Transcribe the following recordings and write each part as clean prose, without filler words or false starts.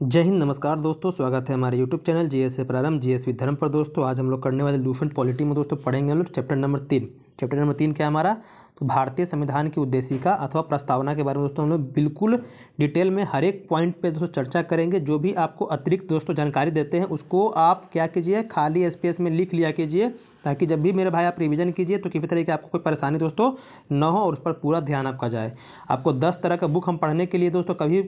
जय हिंद, नमस्कार दोस्तों। स्वागत है हमारे यूट्यूब चैनल जीएस से प्रारंभ जीएस विद धर्म पर। दोस्तों आज हम लोग करने वाले लूप एंड पॉलिटी में दोस्तों पढ़ेंगे हम लोग चैप्टर नंबर 3। चैप्टर नंबर 3 क्या है हमारा? तो भारतीय संविधान की उद्देशिका अथवा प्रस्तावना के बारे में दोस्तों हम लोग बिल्कुल डिटेल में हर एक पॉइंट पे दोस्तों चर्चा करेंगे। जो भी आपको अतिरिक्त दोस्तों जानकारी देते हैं उसको आप क्या कीजिए, खाली स्पेस में लिख लिया कीजिए, ताकि जब भी मेरे भाई आप रिवीजन कीजिए तो किसी तरह की आपको कोई परेशानी दोस्तों न हो और उस पर पूरा ध्यान आपका जाए। आपको 10 तरह का बुक हम पढ़ने के लिए दोस्तों कभी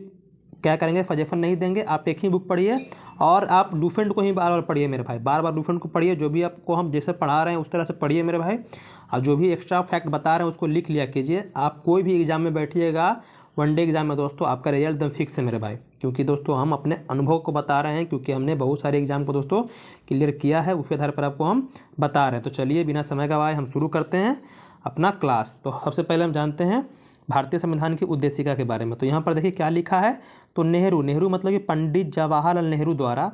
क्या करेंगे, सजेशन नहीं देंगे। आप एक ही बुक पढ़िए और आप लूफेंट को ही बार बार पढ़िए मेरे भाई, बार बार लूफेंट को पढ़िए। जो भी आपको हम जैसे पढ़ा रहे हैं उस तरह से पढ़िए मेरे भाई। और जो भी एक्स्ट्रा फैक्ट बता रहे हैं उसको लिख लिया कीजिए। आप कोई भी एग्जाम में बैठिएगा, वनडे एग्जाम में दोस्तों आपका रिजल्ट एकदम फिक्स है मेरे भाई, क्योंकि दोस्तों हम अपने अनुभव को बता रहे हैं, क्योंकि हमने बहुत सारे एग्जाम को दोस्तों क्लियर किया है, उसके आधार पर आपको हम बता रहे हैं। तो चलिए बिना समय गवाए हम शुरू करते हैं अपना क्लास। तो सबसे पहले हम जानते हैं भारतीय संविधान की उद्देशिका के बारे में। तो यहाँ पर देखिए क्या लिखा है। तो नेहरू मतलब कि पंडित जवाहरलाल नेहरू द्वारा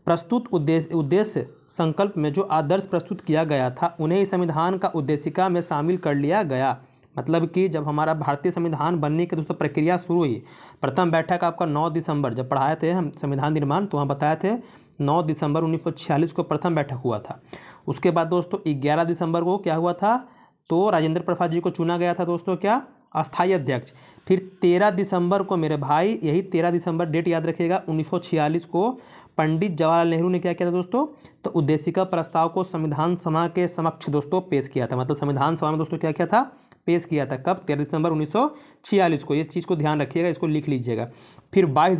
प्रस्तुत उद्देश्य संकल्प में जो आदर्श प्रस्तुत किया गया था उन्हें संविधान का उद्देशिका में शामिल कर लिया गया। मतलब कि जब हमारा भारतीय संविधान बनने की दोस्तों प्रक्रिया शुरू हुई, प्रथम बैठक आपका 9 दिसंबर जब पढ़ाए थे हम संविधान निर्माण, तो वहाँ बताए थे 9 दिसंबर 1946 को प्रथम बैठक हुआ था। उसके बाद दोस्तों 11 दिसंबर को क्या हुआ था, तो राजेंद्र प्रसाद जी को चुना गया था दोस्तों क्या, अस्थायी अध्यक्ष। फिर 13 दिसंबर को मेरे भाई, यही 13 दिसंबर डेट याद रखिएगा, 1946 को पंडित जवाहरलाल नेहरू ने क्या किया था दोस्तों, तो उद्देशिका प्रस्ताव को संविधान सभा के समक्ष दोस्तों पेश किया था। मतलब संविधान सभा में दोस्तों क्या किया था, पेश किया था। कब? 13 दिसंबर 1946 को। ये चीज़ को ध्यान रखिएगा, इसको लिख लीजिएगा। फिर 22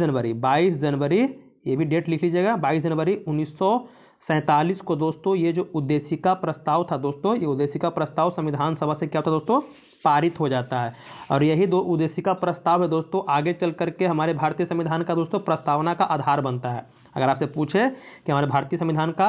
जनवरी, ये भी डेट लिख लीजिएगा, 22 जनवरी 1947 को दोस्तों ये जो उद्देशिका प्रस्ताव था दोस्तों, ये उद्देशिका प्रस्ताव संविधान सभा से क्या होता है दोस्तों, पारित हो जाता है। और यही दो उद्देशिका प्रस्ताव है दोस्तों आगे चल करके हमारे भारतीय संविधान का दोस्तों प्रस्तावना का आधार बनता है। अगर आपसे पूछे कि हमारे भारतीय संविधान का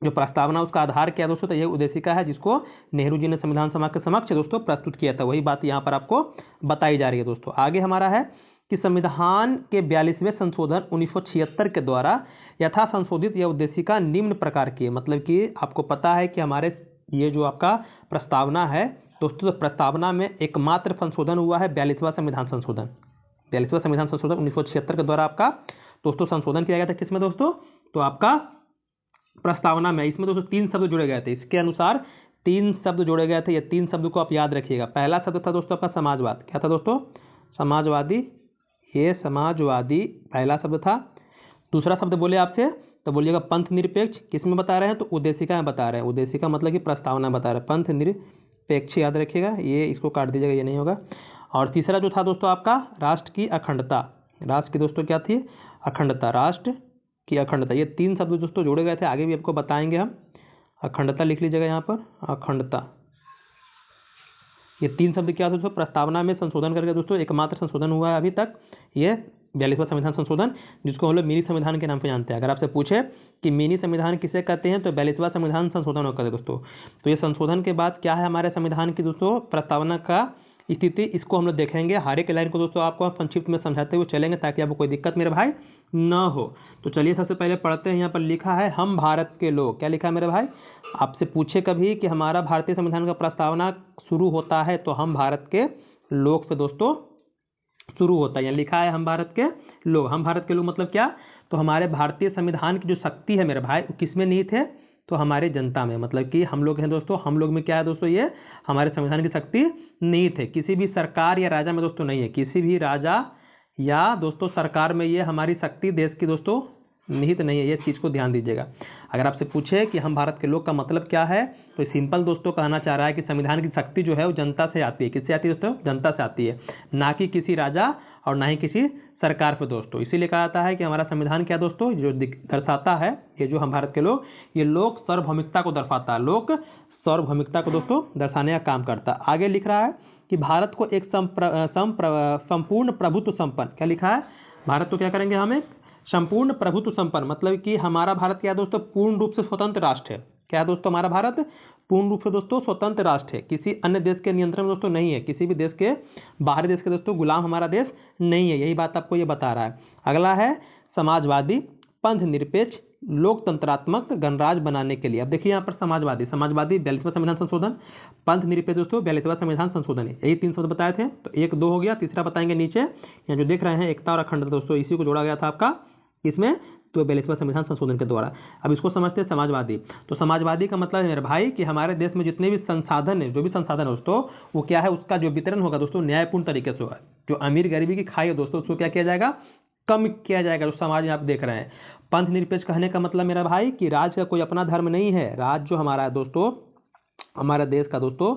जो प्रस्तावना उसका आधार क्या है दोस्तों, तो यह उद्देशिका है जिसको नेहरू जी ने संविधान सभा के समक्ष दोस्तों प्रस्तुत किया था। वही बात यहाँ पर आपको बताई जा रही है दोस्तों। आगे हमारा है कि संविधान के 42वें संशोधन 1976 के द्वारा यथा संशोधित यह उद्देशिका निम्न प्रकार की है। मतलब कि आपको पता है कि हमारे ये जो आपका प्रस्तावना है दोस्तों, तो प्रस्तावना में एकमात्र संशोधन हुआ है 42वां संविधान संशोधन। 42वां संविधान संशोधन 1976 के द्वारा आपका दोस्तों संशोधन किया गया था। किसमें दोस्तों, तो आपका प्रस्तावना में। इसमें दोस्तों 3 शब्द जोड़े गए थे, इसके अनुसार 3 शब्द जोड़े गए थे। ये 3 शब्द को आप याद रखिएगा। पहला शब्द था दोस्तों आपका समाजवाद। क्या था दोस्तों, समाजवादी। ये समाजवादी पहला शब्द था। दूसरा शब्द बोले आपसे तो बोलिएगा पंथ निरपेक्ष। किस में बता रहे हैं, तो उद्देशिका में बता रहे हैं। उद्देशिका मतलब कि प्रस्तावना बता रहे हैं, पंथ निरपेक्ष याद रखिएगा, ये इसको काट दीजिएगा, ये नहीं होगा। और तीसरा जो था दोस्तों आपका राष्ट्र की अखंडता। राष्ट्र की दोस्तों क्या थी, अखंडता, राष्ट्र की अखंडता। ये 3 शब्द दोस्तों जोड़े गए थे, आगे भी आपको बताएंगे हम। अखंडता लिख लीजिएगा यहाँ पर, अखंडता। ये 3 शब्द क्या दोस्तों, प्रस्तावना में संशोधन करके दोस्तों एकमात्र संशोधन हुआ है अभी तक, ये 42वां संविधान संशोधन, जिसको हम लोग मिनी संविधान के नाम पे जानते हैं। अगर आपसे पूछे कि मिनी संविधान किसे कहते हैं, तो 42वां संविधान संशोधन होकर है दोस्तों। तो ये संशोधन के बाद क्या है हमारे संविधान की दोस्तों प्रस्तावना का स्थिति, इसको हम लोग देखेंगे। हर एक लाइन को दोस्तों आपको संक्षिप्त में समझाते हुए चलेंगे ताकि आपको कोई दिक्कत मेरे भाई न हो। तो चलिए सबसे पहले पढ़ते हैं। यहाँ पर लिखा है हम भारत के लोग। क्या लिखा है मेरे भाई, आपसे पूछे कभी कि हमारा भारतीय संविधान का प्रस्तावना शुरू होता है तो हम भारत के लोग से दोस्तों शुरू होता है। यहाँ लिखा है हम भारत के लोग। हम भारत के लोग मतलब क्या, तो हमारे भारतीय संविधान की जो शक्ति है मेरे भाई वो किसमें निहित है, तो हमारे जनता में। मतलब कि हम लोग हैं दोस्तों, हम लोग में क्या है दोस्तों, ये हमारे संविधान की शक्ति निहित है। किसी भी सरकार या राजा में दोस्तों नहीं है, किसी भी राजा या दोस्तों सरकार में ये हमारी शक्ति देश की दोस्तों निहित नहीं है। ये चीज़ को ध्यान दीजिएगा। अगर आपसे पूछे कि हम भारत के लोग का मतलब क्या है, तो सिंपल दोस्तों कहना चाह रहा है कि संविधान की शक्ति जो है वो जनता से आती है। किससे आती है दोस्तों, जनता से आती है, ना कि किसी राजा और ना ही किसी सरकार पर दोस्तों। इसीलिए कहा जाता है कि हमारा संविधान क्या दोस्तों, जो दर्शाता है, ये जो हम भारत के लोग, ये लोक सार्वभौमिकता को दर्शाता है, लोक सार्वभौमिकता को दोस्तों दर्शाने का काम करता है। आगे लिख रहा है कि भारत को एक संपूर्ण प्रभुत्व संपन्न, क्या लिखा है, भारत को क्या करेंगे हम, एक संपूर्ण प्रभुत्व संपन्न। मतलब कि हमारा भारत क्या दोस्तों, पूर्ण रूप से स्वतंत्र राष्ट्र है। क्या दोस्तों, हमारा भारत पूर्ण रूप से दोस्तों स्वतंत्र राष्ट्र है, किसी अन्य देश के नियंत्रण में दोस्तों नहीं है, किसी भी देश के बाहरी देश के दोस्तों गुलाम हमारा देश नहीं है। यही बात आपको ये बता रहा है। अगला है समाजवादी, पंथ निरपेक्ष, लोकतंत्रात्मक गणराज्य बनाने के लिए। अब देखिए यहाँ पर समाजवादी 42वां संविधान संशोधन, पंथ निरपेक्ष दोस्तों 42वां संविधान संशोधन है। यही 3 शब्द बताए थे, तो 1 2 हो गया, तीसरा बताएंगे नीचे यहाँ जो देख रहे हैं एकता और अखंडता दोस्तों, इसी को जोड़ा गया था आपका इसमें, तो 42वां संविधान संशोधन के द्वारा। अब इसको समझते हैं समाजवादी। तो समाजवादी का मतलब है मेरे भाई कि हमारे देश में जितने भी संसाधन है, जो भी संसाधन है दोस्तों, वो क्या है, उसका जो वितरण होगा दोस्तों न्यायपूर्ण तरीके से होगा। जो अमीर गरीबी की खाई है दोस्तों, उसको क्या किया जाएगा, कम किया जाएगा। जो समाज में आप देख रहे हैं, पंथ निरपेक्ष कहने का मतलब मेरा भाई कि राज्य का कोई अपना धर्म नहीं है। राज्य जो हमारा है दोस्तों, हमारे देश का दोस्तों,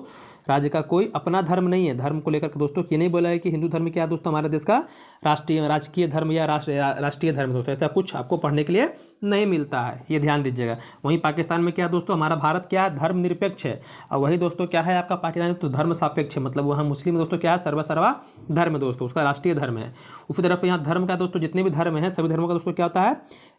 राज्य का कोई अपना धर्म नहीं है। धर्म को लेकर के दोस्तों ये नहीं बोला है कि हिंदू धर्म क्या है दोस्तों हमारे देश का राजकीय धर्म या राष्ट्रीय धर्म दोस्तों, ऐसा कुछ आपको पढ़ने के लिए नहीं मिलता है, ये ध्यान दीजिएगा। वहीं पाकिस्तान में क्या दोस्तों, हमारा भारत क्या है, धर्म निरपेक्ष है। और वही दोस्तों क्या है आपका पाकिस्तान तो धर्म सापेक्ष है, मतलब वहाँ मुस्लिम दोस्तों क्या है, सर्वा धर्म दोस्तों, उसका राष्ट्रीय धर्म है। उसी तरफ यहाँ धर्म का दोस्तों जितने भी धर्म है, सभी धर्मों का दोस्तों क्या होता है,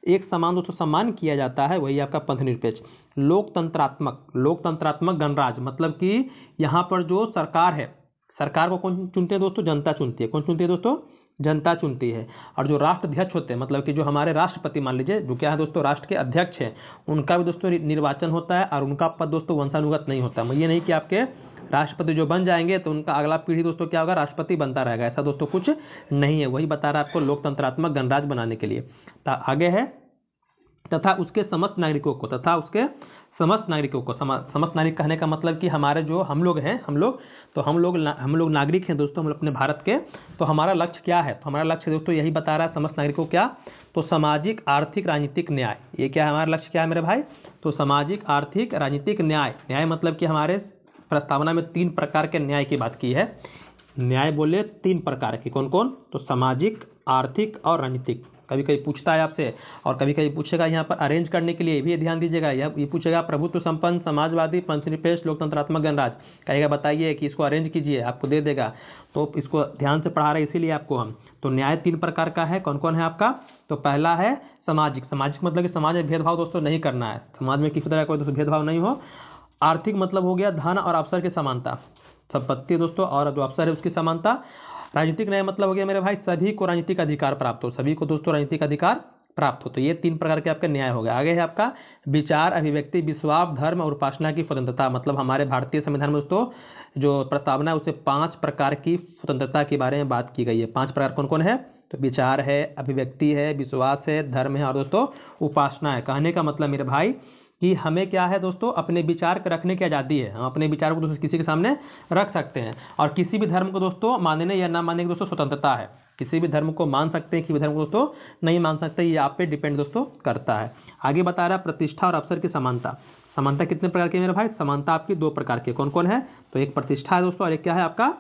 एक समान दोस्तों सम्मान किया जाता है, वही आपका पंथ निरपेक्ष। लोकतंत्रात्मक गणराज्य मतलब कि यहाँ पर जो सरकार है, सरकार को कौन चुनते हैं दोस्तों, जनता चुनती है। कौन चुनती है दोस्तों, जनता चुनती है। और जो राष्ट्राध्यक्ष होते हैं, मतलब कि जो हमारे राष्ट्रपति मान लीजिए, जो क्या है दोस्तों राष्ट्र के अध्यक्ष हैं, उनका भी दोस्तों निर्वाचन होता है और उनका पद दोस्तों वंशानुगत नहीं होता। ये नहीं कि आपके राष्ट्रपति जो बन जाएंगे तो उनका अगला पीढ़ी दोस्तों क्या होगा, राष्ट्रपति बनता रहेगा, ऐसा दोस्तों कुछ नहीं है। वही बता रहा है आपको लोकतंत्रात्मक गणराज्य बनाने के लिए। आगे है तथा उसके समस्त नागरिकों को, समस्त नागरिक कहने का मतलब कि हमारे जो हम लोग नागरिक हैं दोस्तों, हम लोग अपने भारत के। तो हमारा लक्ष्य क्या है, तो हमारा लक्ष्य दोस्तों यही बता रहा है समस्त नागरिकों क्या, तो सामाजिक आर्थिक राजनीतिक न्याय। ये क्या है हमारा लक्ष्य क्या है मेरे भाई, तो सामाजिक आर्थिक राजनीतिक न्याय मतलब कि हमारे प्रस्तावना में 3 प्रकार के न्याय की बात की है। न्याय बोले 3 प्रकार के, कौन कौन, तो सामाजिक, आर्थिक और राजनीतिक। कभी कभी पूछता है आपसे और कभी कभी पूछेगा यहाँ पर अरेंज करने के लिए भी ध्यान दीजिएगा। ये पूछेगा प्रभुत्व संपन्न, समाजवादी, पंथ निरपेक्ष, लोकतंत्रात्मक गणराज्य, कहेगा बताइए कि इसको अरेंज कीजिए, आपको दे देगा। तो इसको ध्यान से पढ़ा रहे इसीलिए आपको हम। तो न्याय 3 प्रकार का है, कौन कौन है आपका, तो पहला है सामाजिक मतलब कि समाज में भेदभाव दोस्तों नहीं करना है, समाज में किसी तरह का कोई दोस्तों भेदभाव नहीं हो। आर्थिक मतलब हो गया धन और अवसर की समानता, संपत्ति दोस्तों और जो अवसर है उसकी समानता। राजनीतिक न्याय मतलब हो गया मेरे भाई सभी को राजनीतिक अधिकार प्राप्त हो, सभी को दोस्तों राजनीतिक अधिकार प्राप्त हो। तो ये 3 प्रकार के आपके न्याय हो गए। आगे है आपका विचार, अभिव्यक्ति, विश्वास, धर्म और उपासना की स्वतंत्रता। मतलब हमारे भारतीय संविधान में दोस्तों जो प्रस्तावना है उसे 5 प्रकार की स्वतंत्रता के बारे में बात की गई है। 5 प्रकार कौन कौन है, तो विचार है, अभिव्यक्ति है, विश्वास है, धर्म है और दोस्तों उपासना है। कहने का मतलब मेरे भाई कि हमें क्या है दोस्तों, अपने विचार को रखने की आज़ादी है। हम अपने विचार को दोस्तों किसी के सामने रख सकते हैं और किसी भी धर्म को दोस्तों मानने या ना मानने की दोस्तों स्वतंत्रता है। किसी भी धर्म को मान सकते हैं, किसी भी धर्म को दोस्तों नहीं मान सकते, ये आप पे डिपेंड दोस्तों करता है। आगे बता रहा है प्रतिष्ठा और अवसर की समानता। समानता कितने प्रकार की है मेरे भाई, समानता आपकी 2 प्रकार की, कौन कौन है, तो एक प्रतिष्ठा है दोस्तों और एक क्या है आपका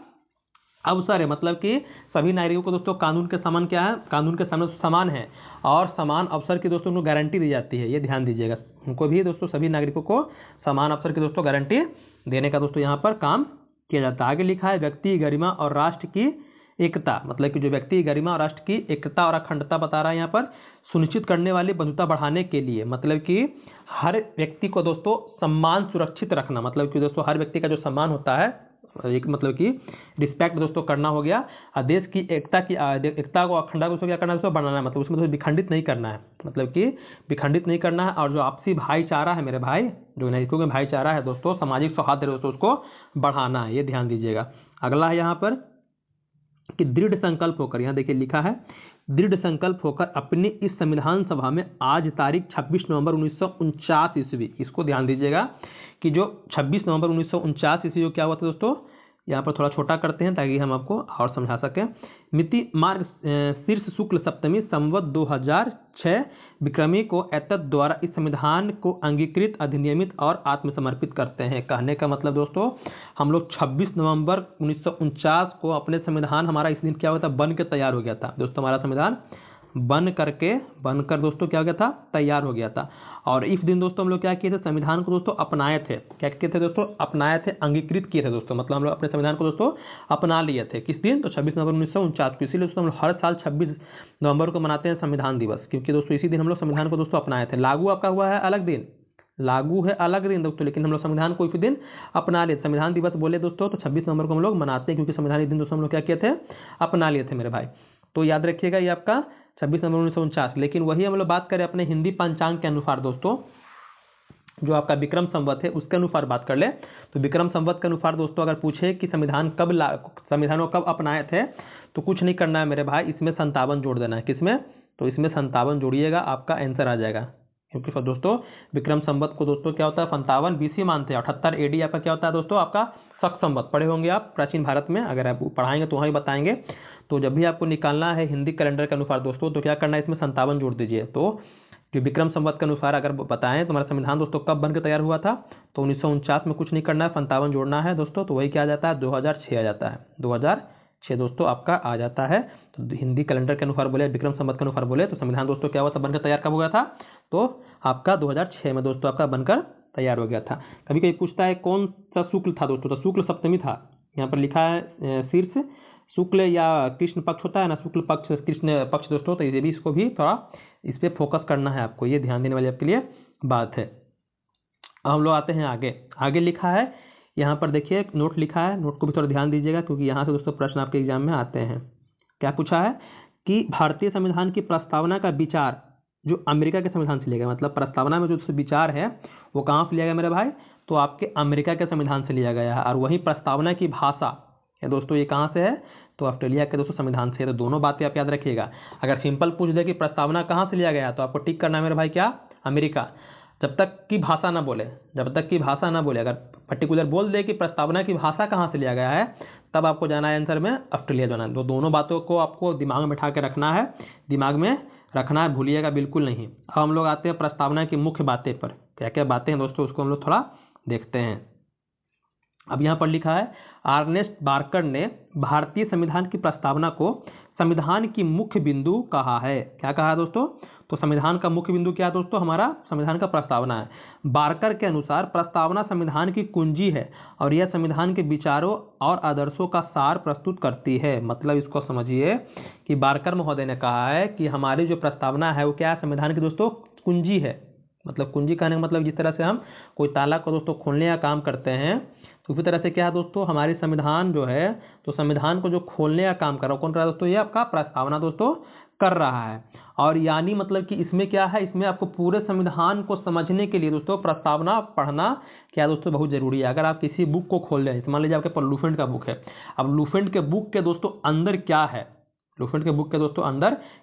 अवसर है। मतलब कि सभी नागरिकों को दोस्तों कानून के समान क्या है, कानून के सामने समान है और समान अवसर की दोस्तों उनको गारंटी दी जाती है। ये ध्यान दीजिएगा, उनको भी दोस्तों सभी नागरिकों को समान अवसर की दोस्तों गारंटी देने का दोस्तों यहाँ पर काम किया जाता है। आगे लिखा है व्यक्ति गरिमा और राष्ट्र की एकता। मतलब कि जो व्यक्ति गरिमा और राष्ट्र की एकता और अखंडता बता रहा है यहाँ पर सुनिश्चित करने वाली बंधुता बढ़ाने के लिए। मतलब कि हर व्यक्ति को दोस्तों सम्मान सुरक्षित रखना, मतलब कि दोस्तों हर व्यक्ति का जो सम्मान होता है एक मतलब कि रिस्पेक्ट दोस्तों करना हो गया। देश की एकता को अखंडता को क्या करना है दोस्तों, बनाना है। मतलब उसमें दोस्तों विखंडित नहीं करना है, मतलब कि विखंडित नहीं करना है। और जो आपसी भाईचारा है मेरे भाई, जो नागरिकों में भाईचारा है दोस्तों, सामाजिक सौहार्द दोस्तों उसको बढ़ाना है, ये ध्यान दीजिएगा। अगला है यहाँ पर कि दृढ़ संकल्प होकर, यहाँ देखिए लिखा है दृढ़ संकल्प होकर अपनी इस संविधान सभा में आज तारीख 26 नवंबर 1949 ईस्वी, इसको ध्यान दीजिएगा कि जो 26 नवंबर 1949 ईस्वी क्या हुआ था दोस्तों, यहाँ पर थोड़ा छोटा करते हैं ताकि हम आपको और समझा सकें। मिति मार्ग शीर्ष शुक्ल सप्तमी संवत 2006 विक्रमी को एतद द्वारा इस संविधान को अंगीकृत, अधिनियमित और आत्मसमर्पित करते हैं। कहने का मतलब दोस्तों हम लोग 26 नवंबर 1949 को अपने संविधान, हमारा इस दिन क्या हुआ था, बन के तैयार हो गया था दोस्तों। हमारा संविधान बनकर दोस्तों क्या हो गया था, तैयार हो गया था। और इस दिन दोस्तों हम लोग क्या किए थे, संविधान को दोस्तों अपनाए थे। क्या किए थे दोस्तों, अपनाए थे, अंगीकृत किए थे दोस्तों। मतलब हम लोग अपने संविधान को दोस्तों अपना लिए थे। किस दिन, तो 26 नवंबर 1949 को। इसीलिए दोस्तों हम लोग हर साल 26 नवंबर को मनाते हैं संविधान दिवस, क्योंकि दोस्तों इसी दिन हम लोग संविधान को दोस्तों अपनाए थे। लागू आपका हुआ है अलग दिन, लागू है अलग दिन दोस्तों, लेकिन हम लोग संविधान को इसी दिन अपना लिए। संविधान दिवस बोले दोस्तों तो 26 नवंबर को हम लोग मनाते हैं, क्योंकि संविधान इस दिन दोस्तों हम लोग क्या किए थे, अपना लिए थे मेरे भाई। तो याद रखिएगा ये आपका 26 नवंबर 1949। लेकिन वही हम लोग बात करें अपने हिंदी पंचांग के अनुसार दोस्तों, जो आपका विक्रम संवत है उसके अनुसार बात कर ले, तो विक्रम संवत के अनुसार दोस्तों अगर पूछे कि संविधान को कब अपनाए थे, तो कुछ नहीं करना है मेरे भाई, इसमें 57 जोड़ देना है। किसमें? तो इसमें 57 जोड़िएगा, आपका आंसर आ जाएगा। क्योंकि दोस्तों विक्रम संवत को दोस्तों क्या होता है 57 BC मानते हैं। 78 AD आपका क्या होता है दोस्तों, आपका शक संवत। पढ़े होंगे आप प्राचीन भारत में, अगर आप पढ़ाएंगे तो वहाँ ही बताएंगे। तो जब भी आपको निकालना है हिंदी कैलेंडर के अनुसार दोस्तों, तो क्या करना है, इसमें 57 जोड़ दीजिए। तो जो विक्रम संवत के अनुसार अगर बताएं तो हमारा संविधान दोस्तों कब बनकर तैयार हुआ था, तो 1949 में कुछ नहीं करना है, 57 जोड़ना है दोस्तों। तो वही क्या आ जाता है, 2006 आ जाता है। 2006 दोस्तों आपका आ जाता है। तो हिंदी कैलेंडर के अनुसार बोले, विक्रम संवत के अनुसार बोले, तो संविधान दोस्तों क्या हुआ था, बनकर तैयार कब हो गया था, तो आपका 2006 में दोस्तों आपका बनकर तैयार हो गया था। कभी कभी पूछता है कौन सा शुक्ल था दोस्तों, तो शुक्ल सप्तमी था। यहाँ पर लिखा है शीर्ष शुक्ल या कृष्ण पक्ष होता है ना, शुक्ल पक्ष कृष्ण पक्ष दोस्तों, तो ये भी इसको भी थोड़ा इस पर फोकस करना है आपको, ये ध्यान देने वाली आपके लिए बात है। अब हम लोग आते हैं आगे लिखा है यहाँ पर देखिए, नोट लिखा है, नोट को भी थोड़ा ध्यान दीजिएगा, क्योंकि यहाँ से दोस्तों प्रश्न आपके एग्जाम में आते हैं। क्या पूछा है कि भारतीय संविधान की प्रस्तावना का विचार जो अमेरिका के संविधान से लिया गया, मतलब प्रस्तावना में जो विचार है वो कहाँ से लिया गया मेरे भाई, तो आपके अमेरिका के संविधान से लिया गया है। और वही प्रस्तावना की भाषा है दोस्तों, ये कहाँ से है, तो ऑस्ट्रेलिया के दोस्तों संविधान से। तो दोनों बातें आप याद रखिएगा। अगर सिंपल पूछ दे कि प्रस्तावना कहाँ से लिया गया, तो आपको टिक करना है मेरे भाई, क्या, अमेरिका। जब तक की भाषा ना बोले, अगर पर्टिकुलर बोल दे कि प्रस्तावना की भाषा कहाँ से लिया गया है, तब आपको जाना है आंसर में ऑस्ट्रेलिया जाना है। तो दोनों बातों को आपको दिमाग में बैठा के रखना है, भूलिएगा बिल्कुल नहीं। अब हम लोग आते हैं प्रस्तावना की मुख्य बातें पर। क्या क्या बातें हैं दोस्तों, उसको हम लोग थोड़ा देखते हैं। अब यहाँ पर लिखा है, अर्नेस्ट बार्कर ने भारतीय संविधान की प्रस्तावना को संविधान की मुख्य बिंदु कहा है। क्या कहा है दोस्तों, तो संविधान का मुख्य बिंदु क्या है दोस्तों, हमारा संविधान का प्रस्तावना है। बार्कर के अनुसार प्रस्तावना संविधान की कुंजी है और यह संविधान के विचारों और आदर्शों का सार प्रस्तुत करती है। मतलब इसको समझिए कि बार्कर महोदय ने कहा है कि हमारी जो प्रस्तावना है वो क्या है, संविधान की दोस्तों कुंजी है। मतलब कुंजी कहने का मतलब जिस तरह से हम कोई ताला को दोस्तों खोलने का काम करते हैं, तो उसी तरह से क्या है दोस्तों, हमारी संविधान जो है, तो संविधान को जो खोलने का काम कर रहा है कौन कर रहा है दोस्तों, ये आपका प्रस्तावना दोस्तों कर रहा है। और यानी मतलब कि इसमें क्या है, इसमें आपको पूरे संविधान को समझने के लिए दोस्तों प्रस्तावना पढ़ना क्या दोस्तों बहुत जरूरी है। अगर आप किसी बुक को खोल लें, मान लीजिए आपके पास लुसेंट का बुक है, अब लुसेंट के बुक के दोस्तों अंदर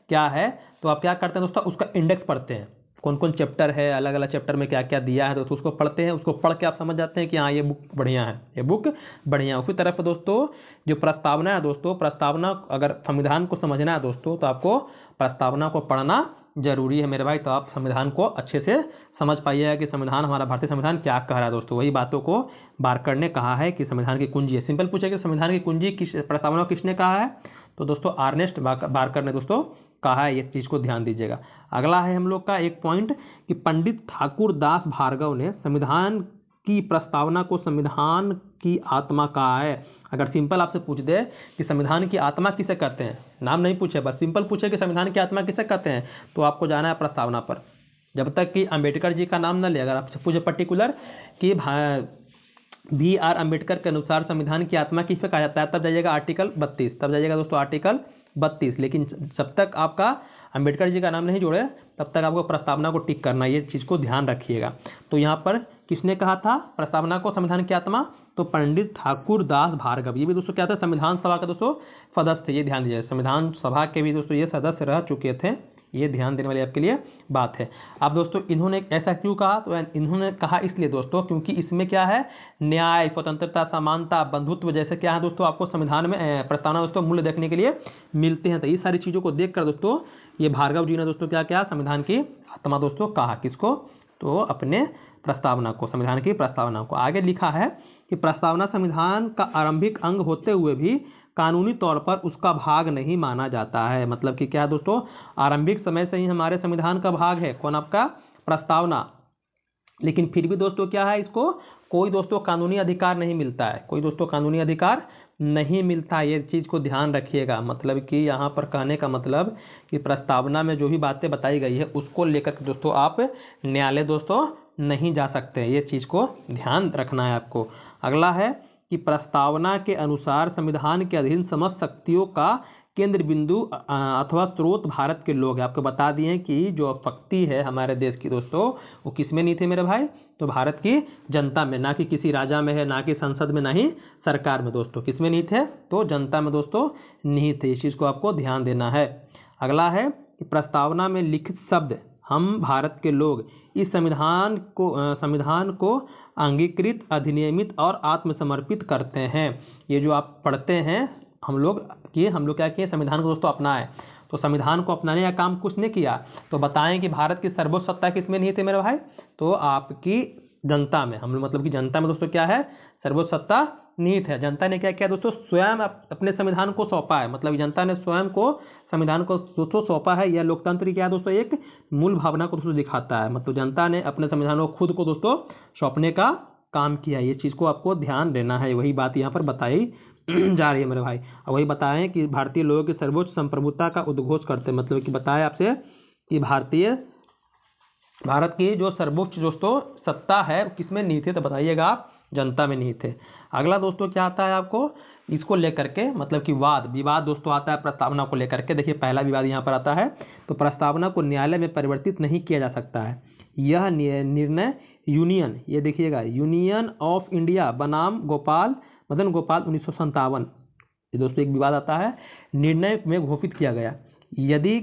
क्या है, तो आप क्या करते हैं दोस्तों, उसका इंडेक्स पढ़ते हैं, कौन कौन चैप्टर है, अलग अलग चैप्टर में क्या क्या दिया है दोस्तों, उसको पढ़ते हैं। उसको पढ़ के आप समझ जाते हैं कि हाँ ये बुक बढ़िया है, उसी तरह से दोस्तों जो प्रस्तावना है दोस्तों, प्रस्तावना अगर संविधान को समझना है दोस्तों, तो आपको प्रस्तावना को पढ़ना जरूरी है मेरे भाई। तो आप संविधान को अच्छे से समझ पाइएगा कि संविधान, हमारा भारतीय संविधान क्या कह रहा है दोस्तों। वही बातों को बार्कर ने कहा है कि संविधान की कुंजी है। सिंपल पूछे कि संविधान की कुंजी प्रस्तावना किसने कहा है, तो दोस्तों अर्नेस्ट बार्कर ने दोस्तों कहा है। ये चीज को ध्यान दीजिएगा। अगला है हम लोग का एक पॉइंट कि पंडित ठाकुर दास भार्गव ने संविधान की प्रस्तावना को संविधान की आत्मा कहा है। अगर सिंपल आपसे पूछ दे कि संविधान की आत्मा किसे कहते हैं, नाम नहीं पूछे, बस सिंपल पूछे कि संविधान की आत्मा किसे कहते हैं, तो आपको जाना है प्रस्तावना पर। जब तक कि अंबेडकर जी का नाम न ले, अगर आपसे पूछे पर्टिकुलर कि BR अम्बेडकर के अनुसार संविधान की आत्मा किसे कहा जाता है, तब जाइएगा आर्टिकल 32, तब जाइएगा दोस्तों आर्टिकल 32। लेकिन जब तक आपका अंबेडकर जी का नाम नहीं जोड़े, तब तक आपको प्रस्तावना को टिक करना, ये चीज को ध्यान रखिएगा। तो यहाँ पर किसने कहा था प्रस्तावना को संविधान की आत्मा, तो पंडित ठाकुर दास भार्गव। ये भी दोस्तों क्या था, संविधान सभा का दोस्तों सदस्य, ये ध्यान दीजिए, संविधान सभा के भी दोस्तों ये सदस्य रह चुके थे। ये ध्यान देने वाली आपके लिए बात है। अब दोस्तों इन्होंने ऐसा क्यों कहा, तो इन्होंने कहा इसलिए दोस्तों क्योंकि इसमें क्या है, न्याय, स्वतंत्रता, समानता, बंधुत्व जैसे क्या है दोस्तों आपको संविधान में प्रस्तावना दोस्तों मूल्य देखने के लिए मिलते हैं। तो ये सारी चीजों को देखकर दोस्तों ये भार्गव जी ने दोस्तों क्या क्या संविधान की आत्मा दोस्तों कहा, किसको, तो अपने प्रस्तावना को, संविधान की प्रस्तावना को। आगे लिखा है कि प्रस्तावना संविधान का आरंभिक अंग होते हुए भी कानूनी तौर पर उसका भाग नहीं माना जाता है। मतलब कि क्या दोस्तों, आरंभिक समय से ही हमारे संविधान का भाग है कौन, आपका प्रस्तावना, लेकिन फिर भी दोस्तों क्या है, इसको कोई दोस्तों कानूनी अधिकार नहीं मिलता है, कोई दोस्तों कानूनी अधिकार नहीं मिलता। ये चीज को ध्यान रखिएगा। मतलब कि यहाँ पर कहने का मतलब कि प्रस्तावना में जो भी बातें बताई गई है उसको लेकर दोस्तों आप न्यायालय दोस्तों नहीं जा सकते, ये चीज को ध्यान रखना है आपको। अगला है कि प्रस्तावना के अनुसार संविधान के अधीन समस्त शक्तियों का केंद्र बिंदु अथवा स्रोत भारत के लोग हैं। आपको बता दिए कि जो शक्ति है हमारे देश की दोस्तों वो किस में नहीं थे मेरे भाई, तो भारत की जनता में, ना कि किसी राजा में है, ना कि संसद में, ना ही सरकार में दोस्तों। किस में नहीं थे, तो जनता में दोस्तों नहीं थे। इस चीज़ को आपको ध्यान देना है। अगला है कि प्रस्तावना में लिखित शब्द हम भारत के लोग इस संविधान को अंगीकृत, अधिनियमित और आत्मसमर्पित करते हैं। ये जो आप पढ़ते हैं हम लोग क्या किए, संविधान को दोस्तों अपनाए। तो संविधान को अपनाने का काम कुछ नहीं किया, तो बताएं कि भारत की सर्वोच्च सत्ता किसमें नहीं थी मेरे भाई, तो आपकी जनता में। हम लोग मतलब कि जनता में दोस्तों क्या है, सर्वोच्च सत्ता निहित है। जनता ने क्या किया दोस्तों, स्वयं अपने संविधान को सौंपा है। मतलब जनता ने स्वयं को संविधान को दोस्तों सौंपा है। यह लोकतंत्र की क्या है दोस्तों, एक मूल भावना को दोस्तों दिखाता है। मतलब जनता ने अपने संविधान को खुद को दोस्तों सौंपने का काम किया। ये चीज़ को आपको ध्यान देना है। वही बात यहाँ पर बताई जा रही है मेरे भाई। और वही बताएं कि भारतीय लोगों की सर्वोच्च संप्रभुता का उद्घोष करते हैं। मतलब कि बताया आपसे कि भारत की जो सर्वोच्च दोस्तों सत्ता है किसमें नहीं थे, तो बताइएगा आप, जनता में नहीं थे। अगला दोस्तों क्या आता है आपको, इसको लेकर के मतलब कि विवाद दोस्तों आता है प्रस्तावना को लेकर के। देखिए पहला विवाद यहाँ पर आता है, तो प्रस्तावना को न्यायालय में परिवर्तित नहीं किया जा सकता है। यह निर्णय यूनियन, ये देखिएगा, यूनियन ऑफ इंडिया बनाम मदन गोपाल 1957, ये दोस्तों एक विवाद आता है, निर्णय में घोषित किया गया। यदि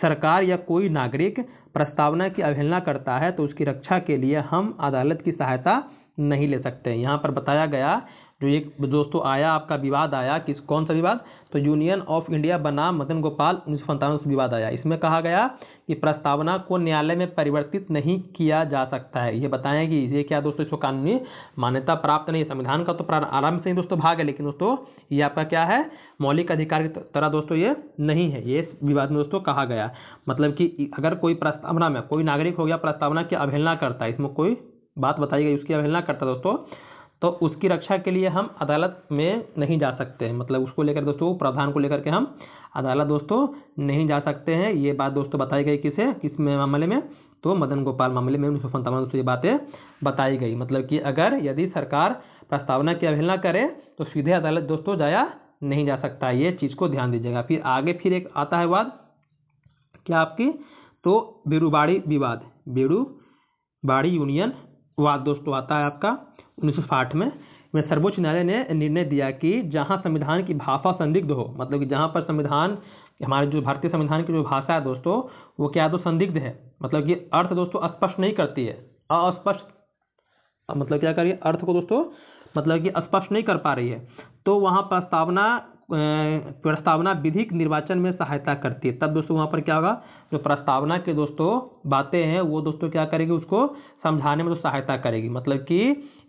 सरकार या कोई नागरिक प्रस्तावना की अवहेलना करता है तो उसकी रक्षा के लिए हम अदालत की सहायता नहीं ले सकते। यहाँ पर बताया गया, जो एक दोस्तों आया आपका विवाद आया, कौन सा विवाद, तो यूनियन ऑफ इंडिया बनाम मदन गोपाल 1957 से विवाद आया। इसमें कहा गया कि प्रस्तावना को न्यायालय में परिवर्तित नहीं किया जा सकता है। ये बताएं कि ये क्या दोस्तों, इसको कानूनी मान्यता प्राप्त नहीं है। संविधान का तो आराम से ही दोस्तों भाग है, लेकिन दोस्तों ये आपका क्या है, मौलिक अधिकार की तरह दोस्तों ये नहीं है। ये विवाद में दोस्तों कहा गया। मतलब कि अगर कोई प्रस्तावना में, कोई नागरिक हो गया प्रस्तावना की अवहेलना करता है, इसमें कोई बात बताई गई उसकी अवहेलना करता है दोस्तों, तो उसकी रक्षा के लिए हम अदालत में नहीं जा सकते हैं। मतलब उसको लेकर दोस्तों, प्रावधान को लेकर के हम अदालत दोस्तों नहीं जा सकते हैं। ये बात दोस्तों बताई गई किस मामले में, तो मदन गोपाल मामले में 1957 दोस्तों ये बातें बताई गई। मतलब कि अगर यदि सरकार प्रस्तावना की अवहेलना करे तो सीधे अदालत दोस्तों जाया नहीं जा सकता। ये चीज़ को ध्यान दीजिएगा। फिर आगे फिर एक आता है विवाद क्या आपकी, तो बेरूबाड़ी विवाद, बेरूबाड़ी यूनियन वाद दोस्तों आता है आपका 1960 में सर्वोच्च न्यायालय ने निर्णय दिया कि जहां संविधान की भाषा संदिग्ध हो, मतलब कि जहां पर संविधान, हमारे जो भारतीय संविधान की जो भाषा है दोस्तों वो क्या है, तो संदिग्ध है। मतलब कि अर्थ दोस्तों स्पष्ट नहीं करती है, अस्पष्ट, मतलब क्या करिए, अर्थ को दोस्तों मतलब कि स्पष्ट नहीं कर पा रही है, तो वहां प्रस्तावना विधिक निर्वाचन में सहायता करती है। तब दोस्तों वहां पर क्या होगा, जो प्रस्तावना के दोस्तों बातें हैं वो दोस्तों क्या करेगी, उसको समझाने में तो सहायता करेगी। मतलब कि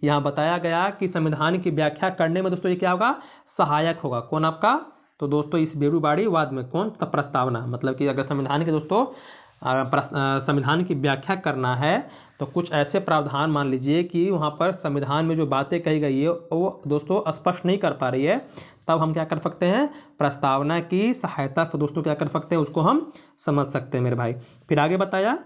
यहाँ बताया गया कि संविधान की व्याख्या करने में दोस्तों ये क्या होगा, सहायक होगा। कौन आपका, तो दोस्तों इस बेरूबाड़ी वाद में कौन, तो प्रस्तावना। मतलब कि अगर संविधान के दोस्तों संविधान की व्याख्या करना है तो कुछ ऐसे प्रावधान मान लीजिए कि वहाँ पर संविधान में जो बातें कही गई है वो दोस्तों स्पष्ट नहीं कर पा रही है, तब हम क्या कर सकते हैं, प्रस्तावना की सहायता से दोस्तों क्या कर सकते हैं, उसको हम समझ सकते हैं मेरे भाई। फिर आगे बताया